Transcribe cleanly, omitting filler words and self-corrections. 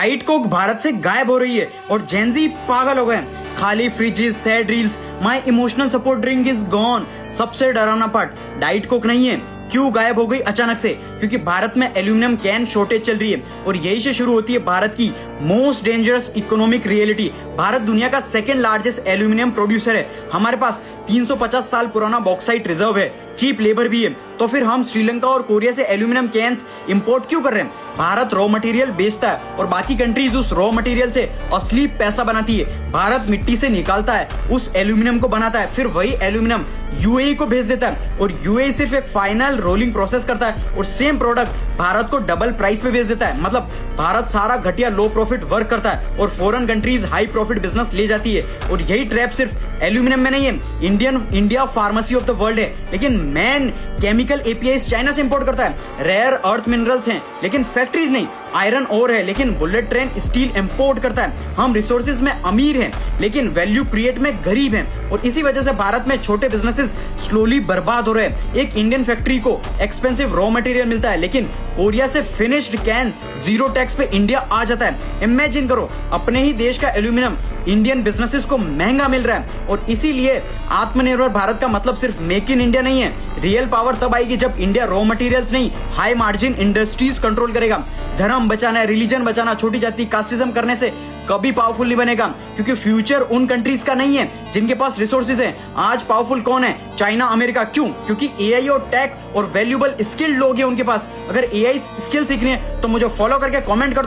Diet Coke Bharat से गायब हो रही है और जेंजी पागल हो गए हैं। खाली freezes, sad reels, my emotional support drink is gone. सबसे डरावना पार्ट डाइट कोक नहीं है, क्यों गायब हो गई अचानक से? क्योंकि भारत में एल्यूमिनियम कैन शॉर्टेज चल रही है और यही से शुरू होती है भारत की most dangerous economic reality. Bharat दुनिया का सेकंड लार्जेस्ट एल्यूमिनियम प्रोड्यूसर है। हमारे पास 350 साल पुराना बॉक्साइट रिजर्व है, चीप लेबर भी है। तो फिर हम श्रीलंका और कोरिया से एल्यूमिनियम कैंस इंपोर्ट क्यों कर रहे हैं? भारत रॉ मटेरियल बेचता है और बाकी कंट्रीज उस रॉ मटेरियल से असली पैसा बनाती है। भारत मिट्टी से निकालता है, उस एल्यूमिनियम को बनाता है, फिर वही एल्यूमिनियम यूएई को भेज देता है और यूएई सिर्फ एक फाइनल रोलिंग प्रोसेस करता है और सेम प्रोडक्ट भारत को डबल प्राइस पे बेच देता है। मतलब भारत सारा घटिया लो प्रॉफिट वर्क करता है और foreign countries high profit business ले जाती है। और यही ट्रैप सिर्फ एल्यूमिनियम में नहीं है, India pharmacy of the world है, लेकिन मैन केमिकल एपीआई चाइना से इंपोर्ट करता है। रेयर अर्थ मिनरल्स हैं लेकिन फैक्ट्रीज नहीं। आयरन ओर है लेकिन बुलेट ट्रेन स्टील इंपोर्ट करता है। हम रिसोर्सेज में अमीर हैं लेकिन वैल्यू क्रिएट में गरीब हैं और इसी वजह से भारत में छोटे बिजनेसेस स्लोली बर्बाद हो रहे हैं। एक इंडियन फैक्ट्री को एक्सपेंसिव रॉ मटेरियल मिलता है लेकिन कोरिया से फिनिश्ड कैन जीरो टैक्स पे इंडिया आ जाता है। इमेजिन करो, अपने ही देश का एल्यूमिनियम इंडियन बिजनेसेस को महंगा मिल रहा है। और इसीलिए आत्मनिर्भर भारत का मतलब सिर्फ मेक इन इंडिया नहीं है। रियल पावर तब आएगी जब इंडिया रॉ मटेरियल्स नहीं, हाई मार्जिन इंडस्ट्रीज कंट्रोल करेगा। धर्म बचाना है, रिलीजन बचाना, छोटी जाति कास्टिज्म करने से कभी पावरफुल नहीं बनेगा, क्योंकि फ्यूचर उन कंट्रीज का नहीं है जिनके पास रिसोर्सेज है। आज पावरफुल कौन है? China, America. क्यों? क्योंकि एआई और टेक और वैल्यूएबल स्किल्ड लोग हैं उनके पास। अगर एआई स्किल सीखनी है तो मुझे फॉलो करके कमेंट कर